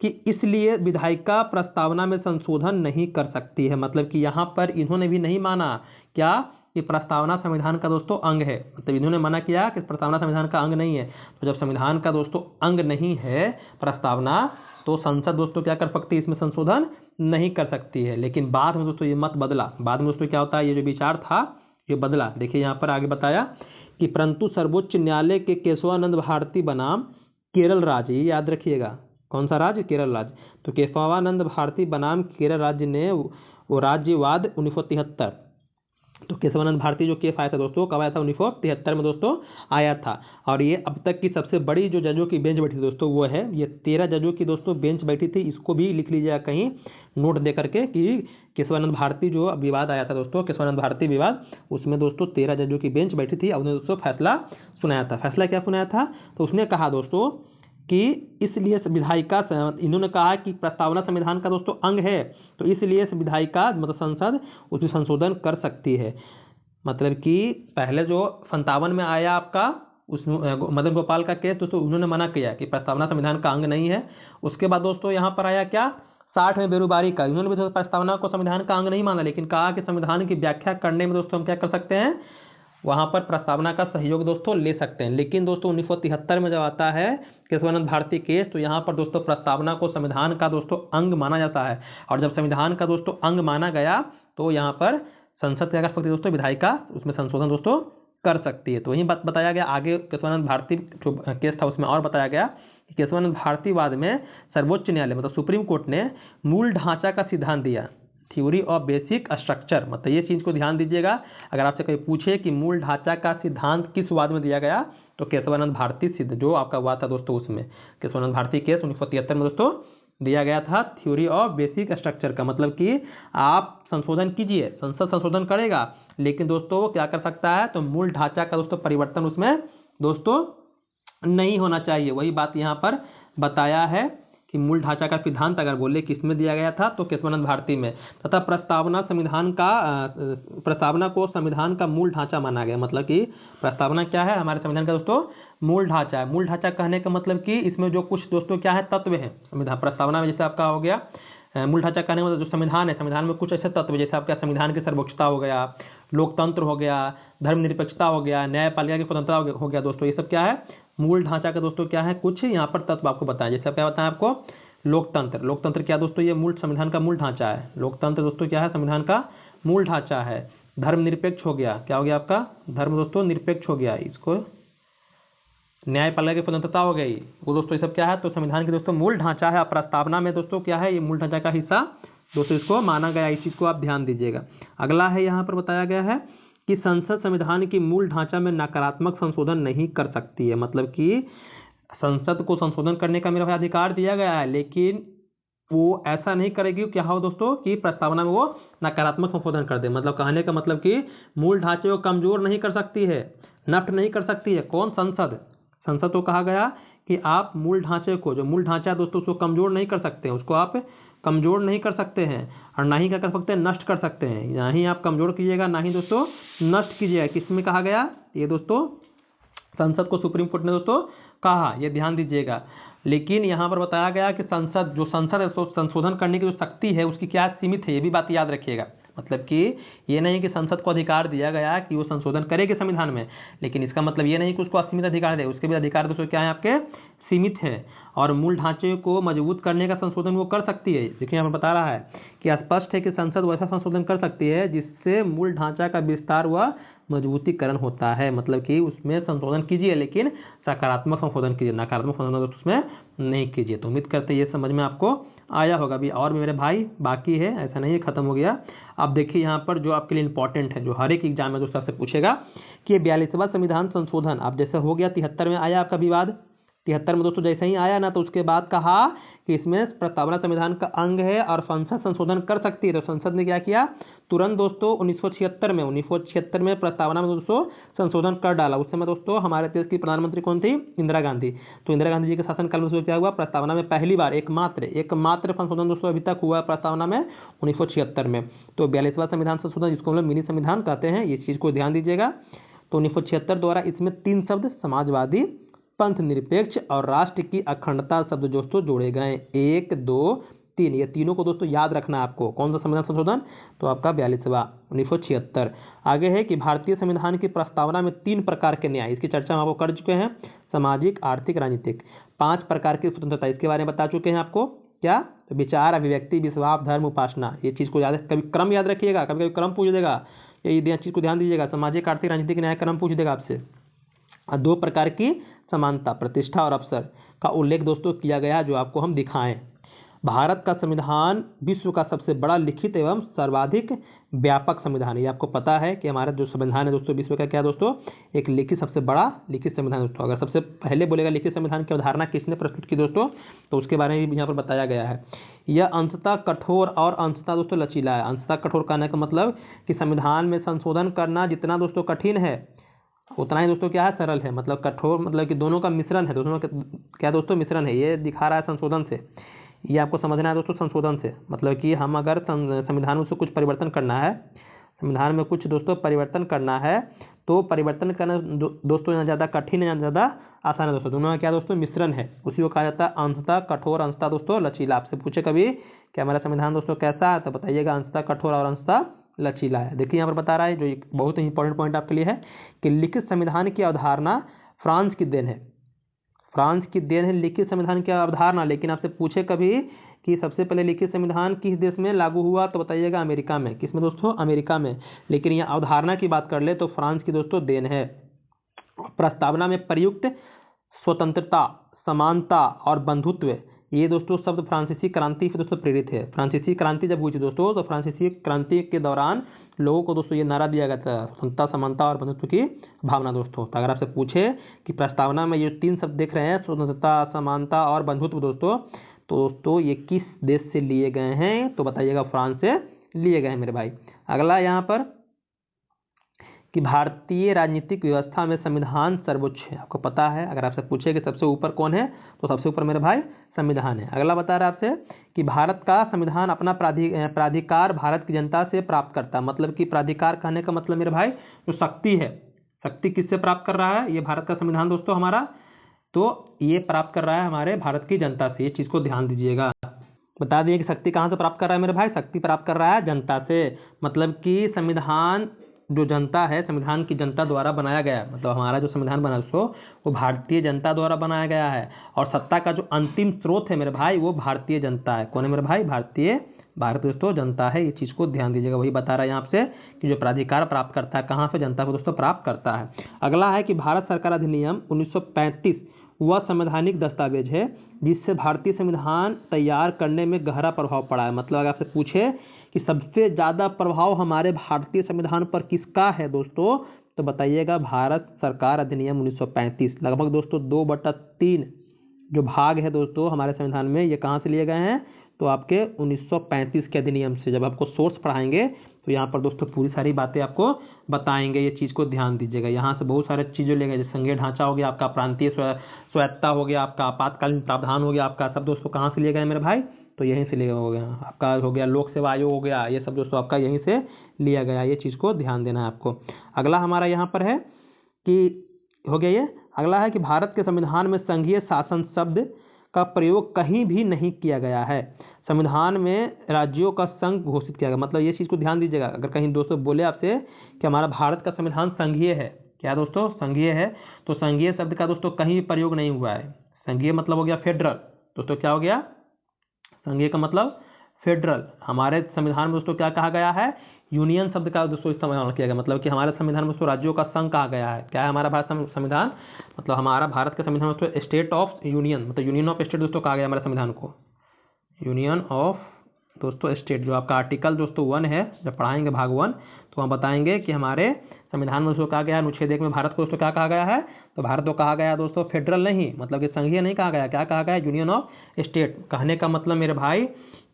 कि इसलिए विधायिका प्रस्तावना में संशोधन नहीं कर सकती है। मतलब कि यहाँ पर इन्होंने भी नहीं माना क्या, कि प्रस्तावना संविधान का दोस्तों अंग है। मतलब इन्होंने मना किया कि प्रस्तावना संविधान का अंग नहीं है। तो जब संविधान का दोस्तों अंग नहीं है प्रस्तावना, तो संसद दोस्तों क्या कर सकती है, इसमें संशोधन नहीं कर सकती है। लेकिन बाद में दोस्तों ये मत बदला। बाद में दोस्तों क्या होता है, ये जो विचार था ये बदला। देखिए यहाँ पर आगे बताया कि परंतु सर्वोच्च न्यायालय के केशवानंद भारती बनाम केरल राज्य, ये याद रखिएगा, कौन सा राज्य, केरल राज्य, तो केशवानंद भारती बनाम केरल राज्य ने वो राज्यवाद 1973, तो केशवानंद भारती जो केस आया था दोस्तों कब आया था, 1973 में दोस्तों आया था। और ये अब तक की सबसे बड़ी जो जजों की बेंच बैठी थी दोस्तों वो है, ये 13 जजों की दोस्तों बेंच बैठी थी। इसको भी लिख लीजिएगा कहीं नोट दे करके कि केशवानंद भारती जो विवाद आया था दोस्तों, केशवानंद भारती विवाद, उसमें दोस्तों 13 जजों की बेंच बैठी थी और उन्होंने दोस्तों फैसला सुनाया था। फैसला क्या सुनाया था, तो उसने कहा दोस्तों कि इसलिए विधायिका, इन्होंने कहा कि प्रस्तावना संविधान का दोस्तों अंग है, तो इसलिए विधायिका मतलब संसद उसमें संशोधन कर सकती है। मतलब कि पहले जो 57 में आया आपका उस मदन गोपाल का केस दोस्तों, उन्होंने मना किया कि प्रस्तावना संविधान का अंग नहीं है। उसके बाद दोस्तों यहाँ पर आया क्या, 60 में बेरूबारी का, इन्होंने भी प्रस्तावना को संविधान का अंग नहीं माना, लेकिन कहा कि संविधान की व्याख्या करने में दोस्तों हम क्या कर सकते हैं, वहाँ पर प्रस्तावना का सहयोग दोस्तों ले सकते हैं। लेकिन दोस्तों 1973 में जब आता है केशवानंद भारती केस, तो यहाँ पर दोस्तों प्रस्तावना को संविधान का दोस्तों अंग माना जाता है, और जब संविधान का दोस्तों अंग माना गया तो यहाँ पर संसद क्या कर सकती है दोस्तों, विधायिका उसमें संशोधन दोस्तों कर सकती है। तो वही बात बताया गया आगे केशवानंद भारती जो केस था उसमें और बताया गया कि केशवानंद भारती बाद में सर्वोच्च न्यायालय मतलब सुप्रीम कोर्ट ने मूल ढांचा का सिद्धांत दिया, थ्योरी ऑफ बेसिक स्ट्रक्चर। मतलब ये चीज़ को ध्यान दीजिएगा, अगर आपसे कोई पूछे कि मूल ढांचा का सिद्धांत किस वाद में दिया गया, तो केशवानंद भारती सिद्ध जो आपका हुआ था दोस्तों, उसमें केशवानंद भारती केस 1973 में दोस्तों दिया गया था थ्योरी ऑफ बेसिक स्ट्रक्चर का। मतलब कि आप संशोधन कीजिए, संसद संशोधन करेगा, लेकिन दोस्तों वो क्या कर सकता है, तो मूल ढांचा का दोस्तों परिवर्तन उसमें दोस्तों नहीं होना चाहिए। वही बात यहाँ पर बताया है कि मूल ढांचा का सिद्धांत अगर बोले किसमें दिया गया था, तो केशवानंद भारती में। तथा प्रस्तावना को संविधान का मूल ढांचा माना गया। मतलब कि प्रस्तावना क्या है, हमारे संविधान का दोस्तों मूल ढांचा है। मूल ढांचा कहने का मतलब कि इसमें जो कुछ दोस्तों क्या है तत्व है संविधान प्रस्तावना में, जैसे आपका हो गया मूल ढांचा कहने का मतलब जो संविधान है, संविधान में कुछ ऐसे तत्व जैसे आपका संविधान की सर्वोच्चता हो गया, लोकतंत्र हो गया, धर्मनिरपेक्षता हो गया, न्यायपालिका की स्वतंत्रता हो गया दोस्तों, ये सब क्या है मूल ढांचा का दोस्तों क्या है, कुछ यहाँ पर तत्व आपको बताएं। जैसे क्या बताएं आपको, लोकतंत्र, लोकतंत्र क्या दोस्तों, ये मूल संविधान का मूल ढांचा है। लोकतंत्र दोस्तों क्या है, संविधान का मूल ढांचा है। धर्मनिरपेक्ष हो गया, क्या हो गया आपका धर्म दोस्तों निरपेक्ष हो गया, इसको न्यायपालिका की स्वतंत्रता हो गई, वो दोस्तों ये सब क्या है, तो संविधान के दोस्तों मूल ढांचा है। प्रस्तावना में दोस्तों क्या है, ये मूल ढांचा का हिस्सा दोस्तों इसको माना गया। इस चीज को आप ध्यान दीजिएगा। अगला है यहाँ पर बताया गया है कि संसद संविधान की मूल ढांचा में नकारात्मक संशोधन नहीं कर सकती है। मतलब कि संसद को संशोधन करने का मेरा अधिकार दिया गया है, लेकिन वो ऐसा नहीं करेगी क्या हो दोस्तों कि प्रस्तावना में वो नकारात्मक संशोधन कर दे। मतलब कहने का मतलब कि मूल ढांचे को कमजोर नहीं कर सकती है, नष्ट नहीं कर सकती है। कौन, संसद। संसद को कहा गया कि आप मूल ढांचे को, जो मूल ढांचा दोस्तों उसको कमजोर नहीं कर सकते हैं, उसको आप कमजोर नहीं कर सकते हैं, और ना ही क्या कर सकते हैं, नष्ट कर सकते हैं। ना ही आप कमजोर कीजिएगा, ना ही दोस्तों नष्ट कीजिएगा। किसमें कहा गया, ये दोस्तों संसद को सुप्रीम कोर्ट ने दोस्तों कहा, ये ध्यान दीजिएगा। लेकिन यहाँ पर बताया गया कि संसद है तो संशोधन करने की जो शक्ति है उसकी क्या सीमित है, ये भी बात याद रखिएगा। मतलब कि ये नहीं कि संसद को अधिकार दिया गया कि वो संशोधन करेगी संविधान में, लेकिन इसका मतलब ये नहीं कि उसको असीमित अधिकार दे, उसके भी अधिकार दोस्तों क्या है आपके सीमित है। और मूल ढांचे को मजबूत करने का संशोधन वो कर सकती है। देखिए यहाँ पर बता रहा है कि स्पष्ट है कि संसद वैसा संशोधन कर सकती है जिससे मूल ढांचा का विस्तार व मजबूतीकरण होता है। मतलब कि उसमें संशोधन कीजिए, लेकिन सकारात्मक संशोधन कीजिए, नकारात्मक संशोधन उसमें नहीं कीजिए। तो उम्मीद करते हैं ये समझ में आपको आया होगा। अभी और भी मेरे भाई बाकी है, ऐसा नहीं है खत्म हो गया। अब देखिए यहाँ पर जो आपके लिए इंपॉर्टेंट है, जो हर एक एग्जाम में दोस्तों से पूछेगा कि 42वां संविधान संशोधन, अब जैसे हो गया 73 में आया आपका विवाद, 73 में दोस्तों जैसे ही आया ना, तो उसके बाद कहा कि इसमें प्रस्तावना संविधान का अंग है और संसद संशोधन कर सकती है। तो संसद ने क्या किया, तुरंत दोस्तों 1976 में प्रस्तावना में दोस्तों संशोधन कर डाला। उस समय दोस्तों हमारे देश की प्रधानमंत्री कौन थी, इंदिरा गांधी। तो इंदिरा गांधी जी के शासनकाल में दोस्तों क्या हुआ, प्रस्तावना में पहली बार एकमात्र संशोधन दोस्तों अभी तक हुआ प्रस्तावना में 1976 में। तो 42वां संविधान संशोधन, जिसको हम लोग मिनी संविधान कहते हैं, इस चीज को ध्यान दीजिएगा। तो 1976 द्वारा इसमें 3 शब्द समाजवादी, पंथ निरपेक्ष और राष्ट्र की अखंडता शब्द दोस्तों जोड़े गए। 1, 2, 3, ये तीनों को दोस्तों याद रखना है आपको। कौन सा संविधान संशोधन, तो आपका 42वां 1976। आगे है कि भारतीय संविधान की प्रस्तावना में 3 प्रकार के न्याय, इसकी चर्चा हम आपको कर चुके हैं, सामाजिक, आर्थिक, राजनीतिक। 5 प्रकार की स्वतंत्रता, इसके बारे में बता चुके हैं आपको। क्या, तो विचार, अभिव्यक्ति, विश्वास, धर्म, उपासना। ये चीज को याद, कभी क्रम याद रखिएगा, कभी कभी क्रम पूछ देगा, ये चीज को ध्यान दीजिएगा। सामाजिक, आर्थिक, राजनीतिक न्याय क्रम पूछ देगा आपसे। 2 प्रकार की समानता, प्रतिष्ठा और अवसर का उल्लेख दोस्तों किया गया, जो आपको हम दिखाएं। भारत का संविधान विश्व का सबसे बड़ा लिखित एवं सर्वाधिक व्यापक संविधान है। ये आपको पता है कि हमारा जो संविधान है दोस्तों विश्व का क्या है दोस्तों, एक लिखित, सबसे बड़ा लिखित संविधान दोस्तों। अगर सबसे पहले बोलेगा लिखित संविधान की अवधारणा किसने प्रस्तुत की दोस्तों, तो उसके बारे में भी यहाँ पर बताया गया है। यह अंशतः कठोर और अंशतः दोस्तों लचीला है। अंशतः कठोर कहने का मतलब कि संविधान में संशोधन करना जितना दोस्तों कठिन है, उतना ही दोस्तों क्या है, सरल है। मतलब कठोर मतलब कि दोनों का मिश्रण है, दोनों का क्या दोस्तों मिश्रण है, ये दिखा रहा है संशोधन से। ये आपको समझना है दोस्तों संशोधन से। मतलब कि हम अगर संविधान में कुछ परिवर्तन करना है, संविधान में कुछ दोस्तों परिवर्तन करना है, तो परिवर्तन करना दोस्तों ना ज़्यादा कठिन है ना ज़्यादा आसान है दोस्तों, दोनों का क्या दोस्तों मिश्रण है। उसी को कहा जाता है अंशतः कठोर, अंशतः दोस्तों लचीला। आपसे पूछे कभी कि हमारा संविधान दोस्तों कैसा है, तो बताइएगा अंशतः कठोर और अंशतः लचीला है। देखिए यहाँ पर बता रहा है, जो एक बहुत ही इंपॉर्टेंट पॉइंट आपके लिए है कि लिखित संविधान की अवधारणा फ्रांस की देन है। फ्रांस की देन है लिखित संविधान की अवधारणा। लेकिन आपसे पूछे कभी कि सबसे पहले लिखित संविधान किस देश में लागू हुआ, तो बताइएगा अमेरिका में। किसमें दोस्तों? अमेरिका में। लेकिन यहाँ अवधारणा की बात कर ले तो फ्रांस की दोस्तों देन है। प्रस्तावना में प्रयुक्त स्वतंत्रता, समानता और बंधुत्व, ये दोस्तों शब्द फ्रांसीसी क्रांति से दोस्तों प्रेरित है। फ्रांसीसी क्रांति जब हुई थी दोस्तों, तो फ्रांसीसी क्रांति के दौरान लोगों को दोस्तों ये नारा दिया गया था, स्वतंत्रता, समानता और बंधुत्व की भावना दोस्तों। तो अगर आपसे पूछे कि प्रस्तावना में ये 3 शब्द देख रहे हैं, स्वतंत्रता, समानता और बंधुत्व दोस्तों, तो दोस्तों ये किस देश से लिए गए हैं, तो बताइएगा फ्रांस से लिए गए हैं मेरे भाई। अगला यहाँ पर कि भारतीय राजनीतिक व्यवस्था में संविधान सर्वोच्च है। आपको पता है, अगर आपसे पूछे कि सबसे ऊपर कौन है, तो सबसे ऊपर मेरे भाई संविधान है। अगला बता रहा है आपसे कि भारत का संविधान अपना प्राधिकार भारत की जनता से प्राप्त करता है। मतलब कि प्राधिकार कहने का मतलब मेरे भाई जो शक्ति है, शक्ति किससे प्राप्त कर रहा है? ये भारत का संविधान दोस्तों हमारा, तो ये प्राप्त कर रहा है हमारे भारत की जनता से। ये चीज़ को ध्यान दीजिएगा। बता दिए कि शक्ति कहाँ से प्राप्त कर रहा है मेरे भाई? शक्ति प्राप्त कर रहा है जनता से। मतलब कि संविधान जो जनता है, संविधान की जनता द्वारा बनाया गया है। मतलब हमारा जो संविधान बना दोस्तों, वो भारतीय जनता द्वारा बनाया गया है। और सत्ता का जो अंतिम स्रोत है मेरे भाई, वो भारतीय जनता है। कौन है मेरे भाई? भारत दोस्तों जनता है। ये चीज़ को ध्यान दीजिएगा। वही बता रहा है यहाँ से कि जो प्राधिकार प्राप्त करता है कहाँ से? जनता को दोस्तों प्राप्त करता है। अगला है कि भारत सरकार अधिनियम 1935 वह संवैधानिक दस्तावेज है जिससे भारतीय संविधान तैयार करने में गहरा प्रभाव पड़ा है। मतलब अगर आपसे पूछे कि सबसे ज़्यादा प्रभाव हमारे भारतीय संविधान पर किसका है दोस्तों, तो बताइएगा भारत सरकार अधिनियम 1935। लगभग दोस्तों 2/3 जो भाग है दोस्तों हमारे संविधान में, ये कहाँ से लिए गए हैं? तो आपके 1935 के अधिनियम से। जब आपको सोर्स पढ़ाएंगे तो यहाँ पर दोस्तों पूरी सारी बातें आपको बताएंगे। ये चीज़ को ध्यान दीजिएगा। यहाँ से बहुत सारे चीज़ें ले गए, जैसे संघीय ढांचा हो गया आपका, प्रांतीय स्वायत्ता हो गया आपका, आपातकालीन प्रावधान हो गया आपका। सब दोस्तों कहाँ से लिए गए मेरे भाई? तो यहीं से लिया हो गया आपका। हो गया लोक सेवा आयोग हो गया, ये सब दोस्तों आपका यहीं से लिया गया। ये चीज़ को ध्यान देना है आपको। अगला हमारा यहाँ पर है कि हो गया ये। अगला है कि भारत के संविधान में संघीय शासन शब्द का प्रयोग कहीं भी नहीं किया गया है। संविधान में राज्यों का संघ घोषित किया गया। मतलब ये चीज़ को ध्यान दीजिएगा। अगर कहीं दोस्तों बोले आपसे कि हमारा भारत का संविधान संघीय है, क्या दोस्तों? संघीय है, तो संघीय शब्द का दोस्तों कहीं भी प्रयोग नहीं हुआ है। संघीय मतलब हो गया फेडरल। दोस्तों क्या हो गया? संघीय का मतलब फेडरल। हमारे संविधान में दोस्तों क्या कहा गया है? यूनियन शब्द का दोस्तों इस्तेमाल किया गया। मतलब कि हमारे संविधान में दोस्तों राज्यों का संघ कहा गया है। क्या है हमारा भारत संविधान? मतलब हमारा भारत का संविधान दोस्तों स्टेट ऑफ यूनियन, मतलब यूनियन ऑफ स्टेट दोस्तों कहा गया हमारे संविधान को। यूनियन ऑफ दोस्तों स्टेट, जो आपका आर्टिकल दोस्तों 1 है, जब पढ़ाएंगे भाग 1 तो हम बताएंगे कि हमारे संविधान में दोस्तों कहा गया है, अनुच्छेद 1 में भारत को दोस्तों क्या कहा गया है? तो भारत को कहा गया दोस्तों फेडरल नहीं, मतलब कि संघीय नहीं कहा गया। क्या कहा गया? Union of state. कहने का मतलब मेरे भाई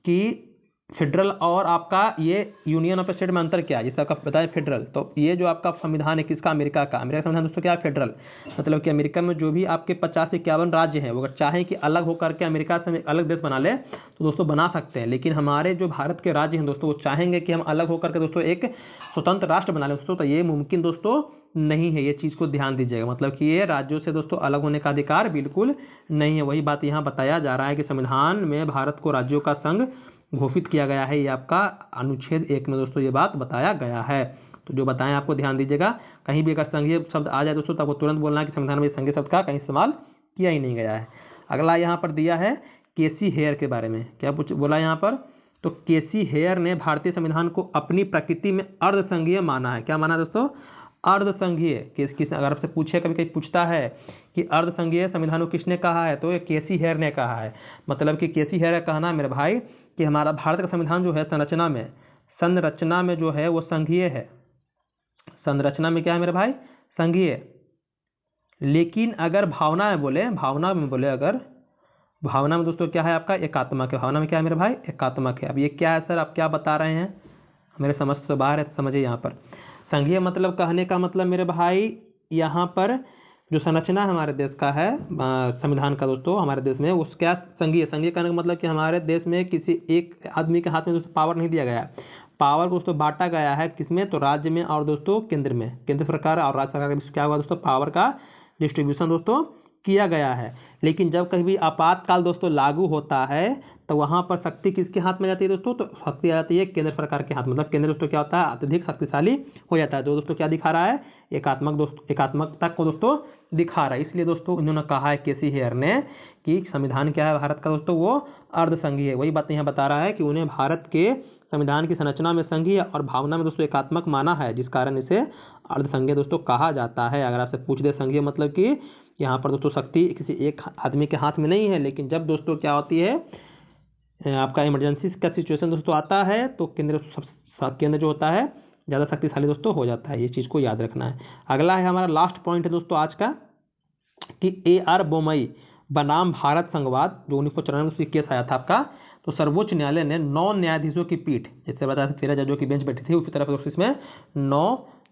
कि फेडरल और आपका ये यूनियन ऑफ स्टेट में अंतर क्या है? जैसे आपका बताया फेडरल, तो ये जो आपका संविधान है किसका? अमेरिका का। अमेरिका संविधान दोस्तों क्या है? फेडरल। मतलब कि अमेरिका में जो भी आपके 50 से 51 राज्य हैं, वो अगर चाहें कि अलग होकर के अमेरिका से अलग देश बना ले तो दोस्तों बना सकते हैं। लेकिन हमारे जो भारत के राज्य हैं दोस्तों, वो चाहेंगे कि हम अलग होकर के दोस्तों एक स्वतंत्र राष्ट्र बना लें दोस्तों, तो ये मुमकिन दोस्तों नहीं है। ये चीज़ को ध्यान दीजिएगा। मतलब कि ये राज्यों से दोस्तों अलग होने का अधिकार बिल्कुल नहीं है। वही बात यहाँ बताया जा रहा है कि संविधान में भारत को राज्यों का संघ घोषित किया गया है। ये आपका अनुच्छेद 1 में दोस्तों ये बात बताया गया है। तो जो बताएं आपको ध्यान दीजिएगा। कहीं भी अगर संघीय शब्द आ जाए दोस्तों, तो आपको तुरंत बोलना है कि संविधान में संघीय शब्द का कहीं इस्तेमाल किया ही नहीं गया है। अगला यहाँ पर दिया है केसी हेयर के बारे में। क्या बोला यहाँ पर? तो केसी हेयर ने भारतीय संविधान को अपनी प्रकृति में अर्धसंघीय माना है। क्या माना दोस्तों? अर्धसंघीय। किस अगर आपसे पूछे, कभी कहीं पूछता है कि अर्धसंघीय संविधान को किसने कहा है, तो ये केसी हेयर ने कहा है। मतलब कि केसी हेयर का कहना मेरे भाई कि हमारा भारत का संविधान जो है संरचना में जो है वो संघीय है। संरचना में क्या है मेरे भाई? संघीय। लेकिन अगर भावना में बोले अगर भावना में दोस्तों क्या है आपका? एकात्मक है। भावना में क्या है मेरे भाई? एकात्मक है। अब ये क्या है सर, आप क्या बता रहे हैं? मेरे समझ से बाहर है, समझिए। यहाँ पर संघीय मतलब कहने का मतलब मेरे भाई यहाँ पर जो संरचना हमारे देश का है संविधान का दोस्तों, हमारे देश में उस क्या संघीय कहने का मतलब कि हमारे देश में किसी एक आदमी के हाथ में दोस्तों पावर नहीं दिया गया है। पावर को दोस्तों बांटा गया है किसमें? तो राज्य में और दोस्तों केंद्र में। केंद्र सरकार और राज्य सरकार के बीच क्या हुआ दोस्तों? पावर का डिस्ट्रीब्यूशन दोस्तों किया गया है। लेकिन जब कभी आपातकाल दोस्तों लागू होता है तो वहाँ पर शक्ति किसके हाथ में जाती है दोस्तों? तो शक्ति आ जाती है केंद्र सरकार के हाथ में। मतलब केंद्र दोस्तों क्या होता है? अत्यधिक शक्तिशाली हो जाता है। जो दोस्तों क्या दिखा रहा है? एकात्मकता को दोस्तों दिखा रहा है। इसलिए दोस्तों उन्होंने कहा है केसी हेयर ने कि संविधान क्या है भारत का दोस्तों? वो अर्धसंघीय है। वही बात यहाँ बता रहा है कि उन्हें भारत के संविधान की संरचना में संघीय और भावना में दोस्तों एकात्मक माना है, जिस कारण इसे अर्धसंघीय दोस्तों कहा जाता है। अगर आपसे पूछ दे संघीय मतलब कि यहाँ पर दोस्तों शक्ति किसी एक आदमी के हाथ में नहीं है, लेकिन जब दोस्तों क्या होती है आपका इमरजेंसी का सिचुएशन दोस्तों आता है तो केंद्र जो होता है ज़्यादा शक्तिशाली दोस्तों हो जाता है। ये चीज़ को याद रखना है। अगला है हमारा लास्ट पॉइंट है दोस्तों आज का कि A.R. बोमई बनाम भारत संघवाद, जो 1994 में केस आया था आपका, तो सर्वोच्च न्यायालय ने 9 न्यायाधीशों की पीठ, जैसे बताया 13 जजों की बेंच बैठी थी, उसी तरह दोस्तों इसमें 9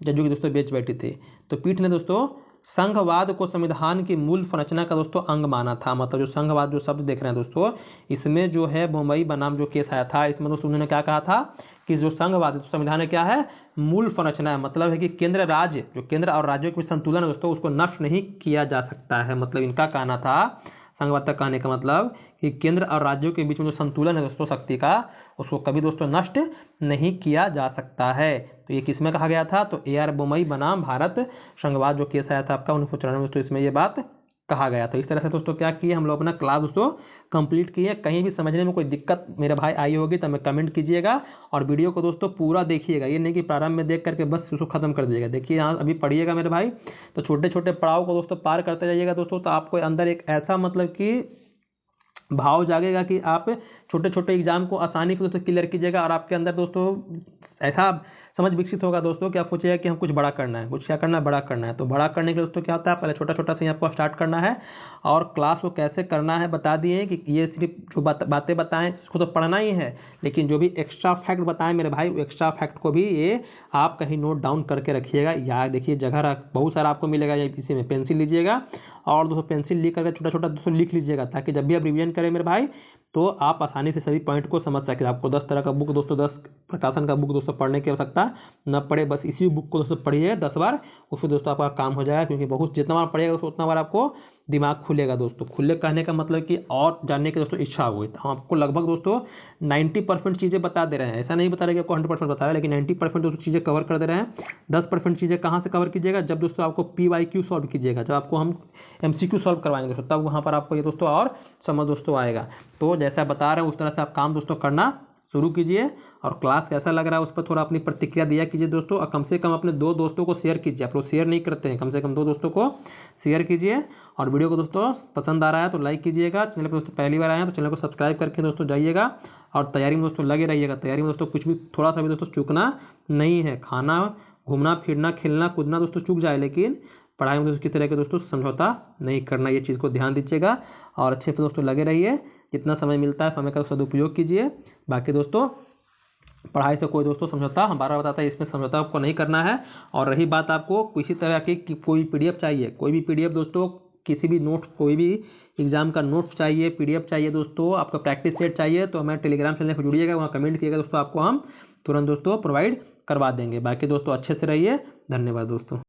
जजों की दोस्तों बेंच बैठी थी। तो पीठ ने दोस्तों संघवाद को संविधान की मूल संरचना का दोस्तों अंग माना था। मतलब जो संघवाद जो शब्द देख रहे हैं दोस्तों, इसमें जो है बोमई बनाम जो केस आया था, इसमें दोस्तों उन्होंने क्या कहा था कि जो संघवाद संविधान में क्या है? मूल संरचना है। मतलब है कि केंद्र और राज्यों के संतुलन है दोस्तों, उसको नष्ट नहीं किया जा सकता है। मतलब इनका कहना था, संघवाद का कहने का मतलब कि केंद्र और राज्यों के बीच में जो संतुलन है दोस्तों शक्ति का, उसको कभी दोस्तों नष्ट नहीं किया जा सकता है। तो ये किसमें कहा गया था? तो A.R. बोमई बनाम भारत संघवाद जो केस आया था आपका 1994 में, तो इसमें ये बात कहा गया। तो इस तरह से दोस्तों क्या किए हम लोग अपना क्लास दोस्तों कंप्लीट किए। कहीं भी समझने में कोई दिक्कत मेरे भाई आई होगी तो हमें कमेंट कीजिएगा और वीडियो को दोस्तों पूरा देखिएगा। ये नहीं कि प्रारंभ में देख करके बस उसको खत्म कर दीजिएगा। देखिए यहाँ अभी पढ़िएगा मेरे भाई, तो छोटे छोटे पड़ाव को दोस्तों पार करते जाइएगा दोस्तों, तो आपको अंदर एक ऐसा मतलब कि भाव जागेगा कि आप छोटे छोटे एग्जाम को आसानी से दोस्तों क्लियर कीजिएगा और आपके अंदर दोस्तों ऐसा समझ विकसित होगा दोस्तों कि आप सोचिएगा कि हम कुछ बड़ा करना है, कुछ क्या करना है, बड़ा करना है। तो बड़ा करने के लिए दोस्तों क्या होता है? पहले छोटा छोटा से आपको स्टार्ट करना है और क्लास को कैसे करना है बता दिए कि ये सिर्फ जो बातें बताएं इसको तो पढ़ना ही है, लेकिन जो भी एक्स्ट्रा फैक्ट बताएं मेरे भाई, एक्स्ट्रा फैक्ट को भी ये आप कहीं नोट डाउन करके रखिएगा। यार देखिए जगह बहुत सारा आपको मिलेगा, इसी में पेंसिल लीजिएगा और दोस्तों पेंसिल लिख करके छोटा छोटा दोस्तों लिख लीजिएगा, ताकि जब भी आप रिवीजन करें मेरे भाई तो आप आसानी से सभी पॉइंट को समझ सकें। आपको 10 तरह का बुक दोस्तों 10 प्रकाशन का बुक दोस्तों पढ़ने की आवश्यकता न पड़े, बस इसी बुक को दोस्तों पढ़िए 10 बार, उससे दोस्तों आपका काम हो जाएगा। क्योंकि बहुत जितना बार पढ़िएगा दोस्तों उतना बार आपको दिमाग खुलेगा दोस्तों। खुले कहने का मतलब कि और जानने की दोस्तों इच्छा हुई। तो हम आपको लगभग दोस्तों 90% चीज़ें बता दे रहे हैं। ऐसा नहीं बता रहे कि आपको 100% बता रहे हैं, लेकिन 90% दोस्तों चीज़ें कवर कर दे रहे हैं। 10% चीज़ें कहाँ से कवर कीजिएगा? जब दोस्तों आपको PYQ सॉल्व कीजिएगा, जब आपको हम MCQ सॉल्व करवाएंगे दोस्तों, तब वहाँ पर आपको ये दोस्तों और समझ दोस्तों आएगा। तो जैसा बता रहे हैं उस तरह से आप काम दोस्तों करना शुरू कीजिए और क्लास कैसा लग रहा है उस पर थोड़ा अपनी प्रतिक्रिया दिया कीजिए दोस्तों। और कम से कम अपने 2 दोस्तों को शेयर कीजिए। आप लोग शेयर नहीं करते हैं, कम से कम 2 दोस्तों को शेयर कीजिए। और वीडियो को दोस्तों पसंद आ रहा है तो लाइक कीजिएगा। चैनल पर दोस्तों पहली बार आए हैं तो चैनल को सब्सक्राइब करके दोस्तों जाइएगा और तैयारी में दोस्तों लगे रहिएगा। तैयारी में दोस्तों कुछ भी थोड़ा सा भी दोस्तों चूकना नहीं है। खाना, घूमना फिरना, खेलना कूदना दोस्तों चूक जाए, लेकिन पढ़ाई में दोस्तों किसी तरह के दोस्तों समझौता नहीं करना। ये चीज़ को ध्यान दीजिएगा और अच्छे से दोस्तों लगे रहिए। जितना समय मिलता है समय का सदुपयोग कीजिए। बाकी दोस्तों पढ़ाई से कोई दोस्तों समझौता, हम बार बार बताते हैं, इसमें समझौता आपको नहीं करना है। और रही बात आपको किसी तरह की कोई PDF चाहिए, कोई भी PDF दोस्तों, किसी भी नोट्स, कोई भी एग्जाम का नोट्स चाहिए, PDF चाहिए दोस्तों, आपका प्रैक्टिस सेट चाहिए, तो हमें टेलीग्राम चैनल पर जुड़िएगा, वहाँ कमेंट कीजिएगा दोस्तों, आपको हम तुरंत दोस्तों प्रोवाइड करवा देंगे। बाकी दोस्तों अच्छे से रहिए। धन्यवाद दोस्तों।